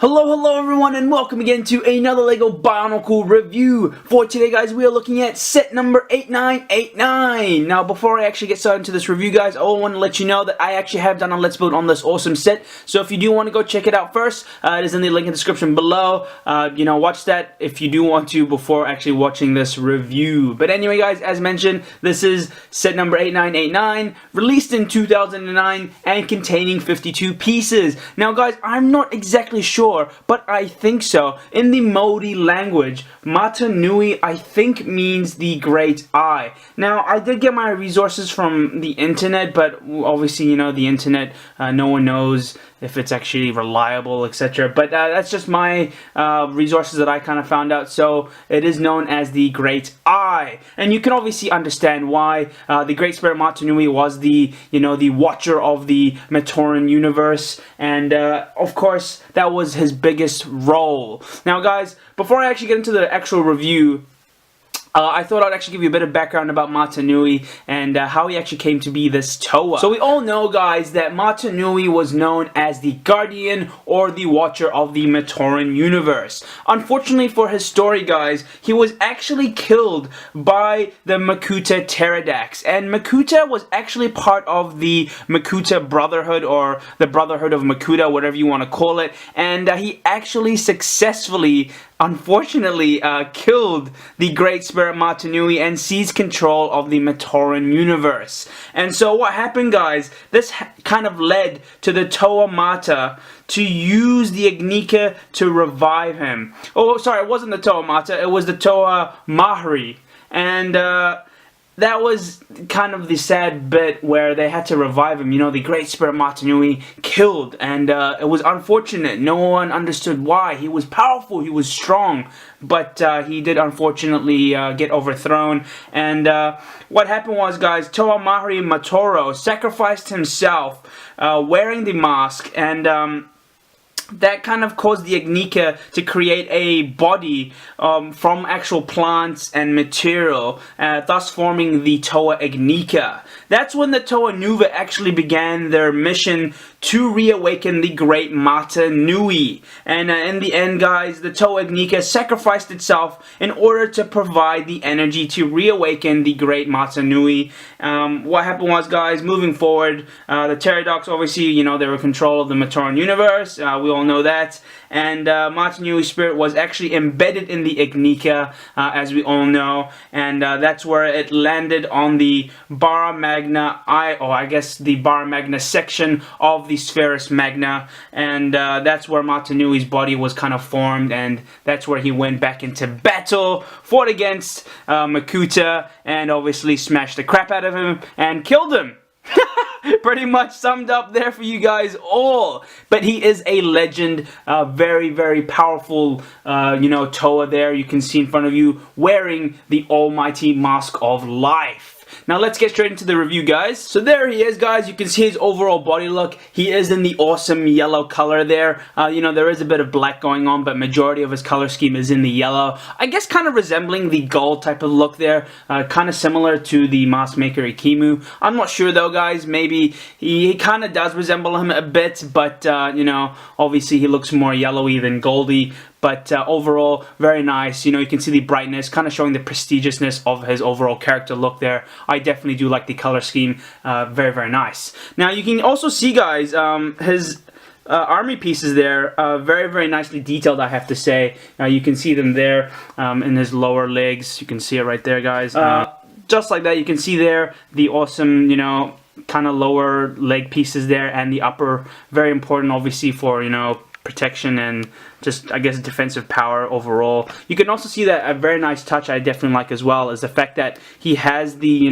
Hello everyone, and welcome again to another LEGO Bionicle review. For today, guys, we are looking at set number 8989. Now, before I actually get started into this review, guys, I want to let you know that I actually have done a Let's Build on this awesome set. So if you do want to go check it out first, it is in the link in the description below. Watch that if you do want to before actually watching this review. But anyway, guys, as mentioned, this is set number 8989, released in 2009 and containing 52 pieces. Now, guys, I'm not exactly sure, but I think so. In the Modi language, Mata Nui, I think, means the great eye. Now, I did get my resources from the internet, but obviously, you know, the internet, no one knows if it's actually reliable, etc. But that's just my resources that I kind of found out. So it is known as the Great Eye, and you can obviously understand why. The Great Spirit Mata Nui was the watcher of the Matoran universe, and of course that was his biggest role. Now, guys, before I actually get into the actual review, I thought I'd actually give you a bit of background about Mata Nui and how he actually came to be this Toa. So we all know, guys, that Mata Nui was known as the guardian or the watcher of the Matoran universe. Unfortunately for his story, guys, he was actually killed by the Makuta Pterodax. And Makuta was actually part of the Makuta Brotherhood, or the Brotherhood of Makuta, whatever you want to call it. And he actually successfully, unfortunately, killed the Great Spirit Mata Nui and seized control of the Matoran universe. And so what happened, guys, this kind of led to the Toa Mata to use the Agnika to revive him. Oh, sorry, it wasn't the Toa Mata, it was the Toa Mahri. And that was kind of the sad bit where they had to revive him. You know, the Great Spirit Mata Nui killed, and it was unfortunate. No one understood why. He was powerful, he was strong, but he did unfortunately get overthrown. And what happened was, guys, Toa Mahri Matoro sacrificed himself wearing the mask, and that kind of caused the Agnika to create a body from actual plants and material, thus forming the Toa Agnika. That's when the Toa Nuva actually began their mission to reawaken the Great Mata Nui. And in the end, guys, the Toa Agnika sacrificed itself in order to provide the energy to reawaken the Great Mata Nui. What happened was, guys, moving forward, the Pterodax, obviously, you know, they were in control of the Matoran universe. We all know that. And Mata Nui's spirit was actually embedded in the Agnika, as we all know. And that's where it landed on the Bara Magna, I guess the Bara Magna section of the Spherus Magna. And that's where Mata Nui's body was kind of formed. And that's where he went back into battle, fought against Makuta, and obviously smashed the crap out of him and killed him. Pretty much summed up there for you guys all. But he is a legend, very, very powerful, Toa there. You can see in front of you wearing the almighty Mask of Life. Now let's get straight into the review, guys. So there he is, guys. You can see his overall body look. He is in the awesome yellow color there. There is a bit of black going on, but majority of his color scheme is in the yellow. I guess kind of resembling the gold type of look there. Kind of similar to the Mask Maker Ikimu. I'm not sure though, guys. Maybe he kind of does resemble him a bit, but obviously he looks more yellowy than goldy. But overall, very nice. You know, you can see the brightness, kind of showing the prestigiousness of his overall character look there. I definitely do like the color scheme. Very, very nice. Now, you can also see, guys, his army pieces there, very, very nicely detailed, I have to say. You can see them there in his lower legs. You can see it right there, guys. Just like that, you can see there the awesome, kind of lower leg pieces there, and the upper, very important, obviously, for, protection and just, I guess, defensive power overall. You can also see that a very nice touch I definitely like as well is the fact that he has the,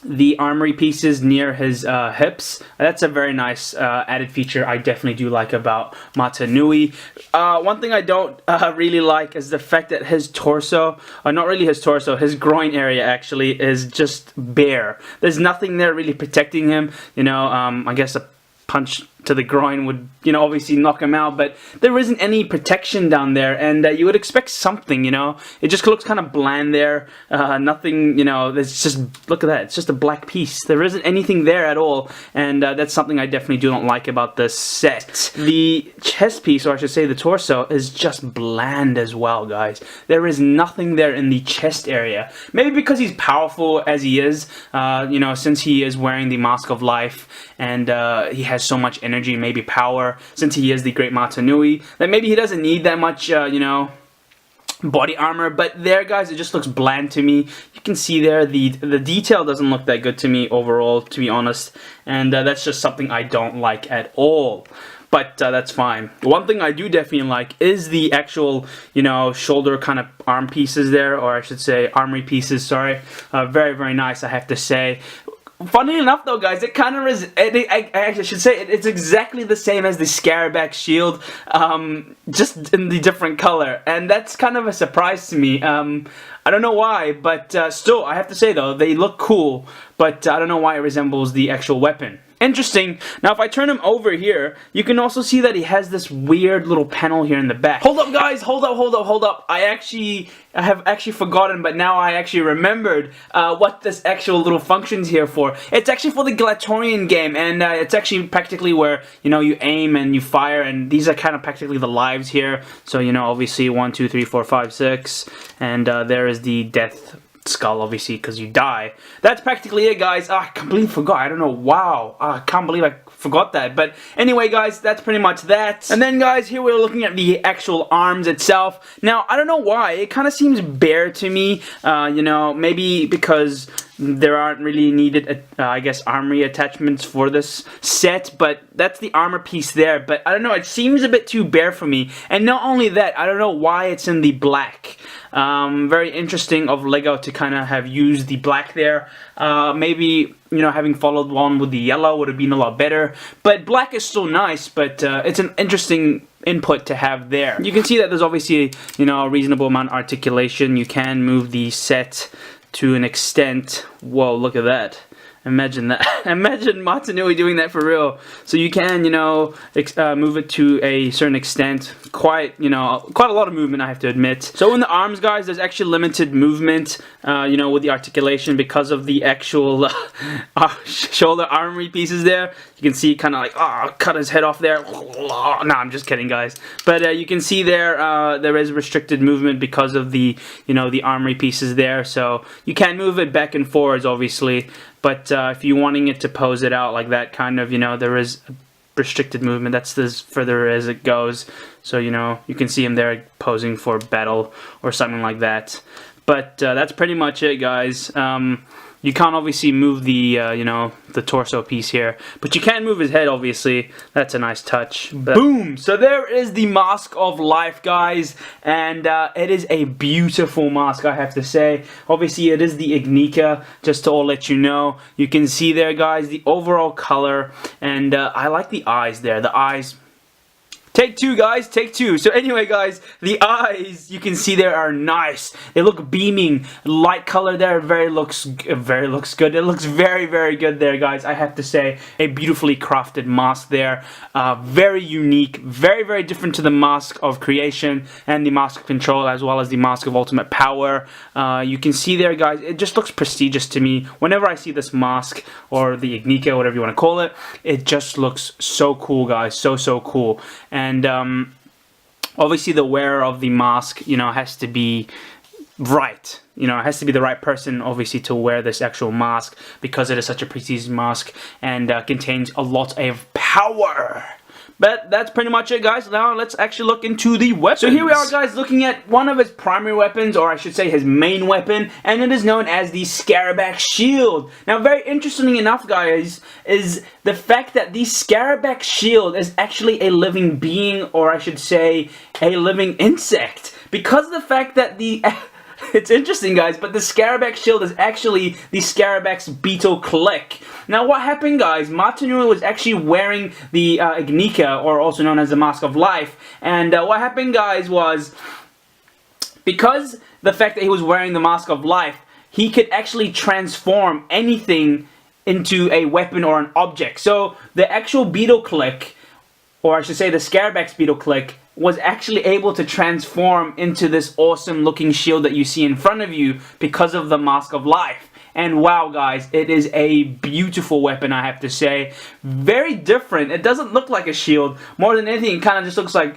the armory pieces near his hips. That's a very nice added feature I definitely do like about Mata Nui. One thing I don't really like is the fact that his torso, not really his torso, his groin area actually is just bare. There's nothing there really protecting him. I guess a punch to the groin would, you know, obviously knock him out, but there isn't any protection down there, and you would expect something, you know. It just looks kind of bland there. Nothing, you know, there's just, look at that, it's just a black piece. There isn't anything there at all, and that's something I definitely do not like about this set. The chest piece, or I should say the torso, is just bland as well, guys. There is nothing there in the chest area. Maybe because he's powerful as he is, you know, since he is wearing the Mask of Life, and he has so much energy, maybe power, since he is the Great Matanui, that maybe he doesn't need that much, you know, body armor. But there, guys, it just looks bland to me. You can see there the detail doesn't look that good to me overall, to be honest, and that's just something I don't like at all. But that's fine. One thing I do definitely like is the actual, you know, shoulder kind of arm pieces there, or I should say armory pieces, sorry. Very, very nice, I have to say. Funny enough though, guys, it kind of is, I actually should say, it's exactly the same as the Scarabak shield, just in the different color. And that's kind of a surprise to me. I don't know why, but still, I have to say though, they look cool, but I don't know why it resembles the actual weapon. Interesting. Now, if I turn him over here, you can also see that he has this weird little panel here in the back. Hold up, guys! Hold up! I have actually forgotten, but now I actually remembered what this actual little function's here for. It's actually for the Glatorian game, and it's actually practically where, you know, you aim and you fire, and these are kind of practically the lives here. So, you know, obviously 1, 2, 3, 4, 5, 6, and there is the death skull, obviously, because you die. That's practically it, guys. I completely forgot. I don't know. Wow. I can't believe I forgot that. But anyway, guys, that's pretty much that. And then, guys, here we're looking at the actual arms itself. Now, I don't know why. It kind of seems bare to me. You know, maybe because there aren't really needed, I guess, armory attachments for this set, but that's the armor piece there. But I don't know, it seems a bit too bare for me. And not only that, I don't know why it's in the black. Very interesting of LEGO to kind of have used the black there. Maybe, you know, having followed one with the yellow would have been a lot better. But black is still nice, but it's an interesting input to have there. You can see that there's obviously, you know, a reasonable amount of articulation. You can move the set to an extent. Whoa, look at that. Imagine that. Imagine Matanui doing that for real. So you can, you know, move it to a certain extent. Quite a lot of movement, I have to admit. So in the arms, guys, there's actually limited movement, you know, with the articulation because of the actual shoulder armory pieces there. You can see kind of like, cut his head off there. No, I'm just kidding, guys. But you can see there, there is restricted movement because of the, you know, the armory pieces there. So you can move it back and forwards, obviously. But if you're wanting it to pose it out like that, kind of, you know, there is restricted movement. That's as further as it goes. So, you know, you can see him there posing for battle or something like that. But that's pretty much it, guys. You can't obviously move the, you know, the torso piece here, but you can move his head, obviously. That's a nice touch. But boom! So there is the Mask of Life, guys, and it is a beautiful mask, I have to say. Obviously, it is the Ignika, just to all let you know. You can see there, guys, the overall color, and I like the eyes there. The eyes... Take two, guys, take two. So anyway, guys, the eyes, you can see there, are nice. They look beaming. Light color there looks good. It looks very, very good there, guys. I have to say, a beautifully crafted mask there. Very unique, very, very different to the Mask of Creation and the Mask of Control, as well as the Mask of Ultimate Power. You can see there, guys, it just looks prestigious to me. Whenever I see this mask, or the Ignika, whatever you want to call it, it just looks so cool, guys. So cool. And obviously the wearer of the mask, you know, has to be right. You know, it has to be the right person, obviously, to wear this actual mask, because it is such a prestigious mask and contains a lot of power. But that's pretty much it, guys. Now let's actually look into the weapons. So here we are, guys, looking at one of his primary weapons, or I should say his main weapon, and it is known as the Scarabak Shield. Now, very interestingly enough, guys, is the fact that the Scarabak Shield is actually a living being, or I should say a living insect, because of the fact that the... It's interesting, guys, but the Scarabak Shield is actually the Scarabak's beetle click. Now, what happened, guys? Matanui was actually wearing the Ignika, or also known as the Mask of Life, and what happened, guys, was because the fact that he was wearing the Mask of Life, he could actually transform anything into a weapon or an object. So the actual beetle click or I should say the Scarabäex Beetle Click, was actually able to transform into this awesome looking shield that you see in front of you because of the Mask of Life. And wow guys, it is a beautiful weapon, I have to say. Very different. It doesn't look like a shield. More than anything, it kind of just looks like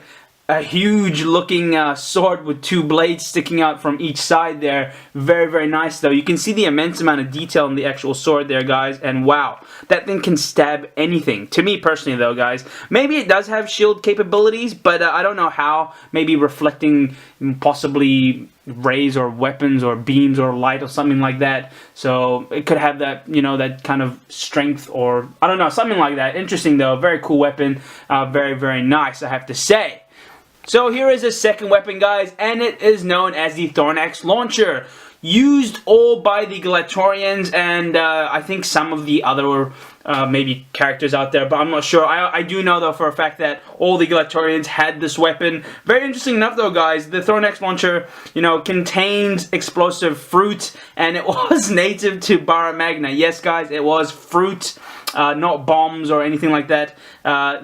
a huge looking sword with two blades sticking out from each side there. Very, very nice though. You can see the immense amount of detail in the actual sword there, guys. And wow, that thing can stab anything. To me personally though, guys. Maybe it does have shield capabilities, but I don't know how. Maybe reflecting possibly rays or weapons or beams or light or something like that. So it could have that, you know, that kind of strength, or I don't know, something like that. Interesting though. Very cool weapon. Very, very nice, I have to say. So here is the second weapon, guys, and it is known as the Thornax Launcher. Used all by the Glatorians and I think some of the other maybe characters out there, but I'm not sure. I do know though for a fact that all the Glatorians had this weapon. Very interesting enough though, guys, the Thornax Launcher, you know, contains explosive fruit, and it was native to Bara Magna. Yes guys, it was fruit, not bombs or anything like that.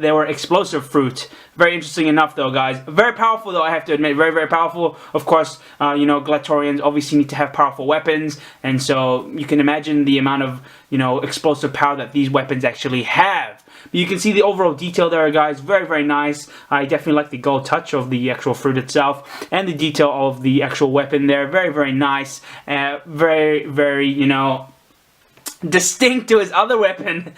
They were explosive fruit. Very interesting enough though, guys. Very powerful though, I have to admit. Very, very powerful. Of course, you know, Glatorians obviously need to have powerful weapons, and so you can imagine the amount of, you know, explosive power that these weapons actually have. But you can see the overall detail there, guys. Very, very nice. I definitely like the gold touch of the actual fruit itself and the detail of the actual weapon there. Very, very nice. Very, very, you know, distinct to his other weapon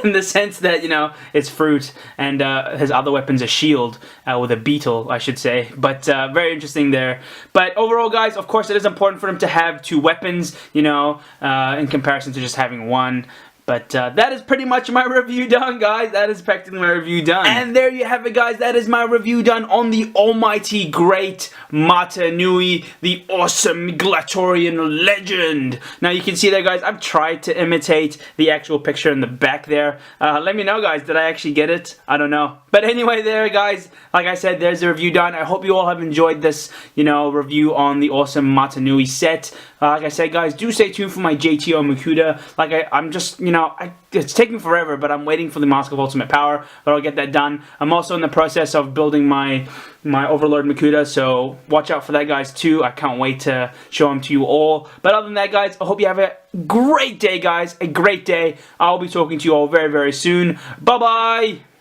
in the sense that, you know, it's fruit and his other weapon's a shield with a beetle, I should say. But very interesting there. But overall, guys, of course, it is important for him to have two weapons, you know, in comparison to just having one. But that is pretty much my review done, guys. That is practically my review done. And there you have it, guys. That is my review done on the almighty great Mata Nui, the awesome Glatorian Legend. Now, you can see there, guys, I've tried to imitate the actual picture in the back there. Let me know, guys, did I actually get it? I don't know. But anyway, there, guys, like I said, there's the review done. I hope you all have enjoyed this, you know, review on the awesome Mata Nui set. Like I said, guys, do stay tuned for my JTO Makuta. Like, I'm just, you know, it's taking forever, but I'm waiting for the Mask of Ultimate Power, but I'll get that done. I'm also in the process of building my Overlord Makuta, so watch out for that, guys, too. I can't wait to show them to you all. But other than that, guys, I hope you have a great day, guys. A great day. I'll be talking to you all very, very soon. Bye-bye!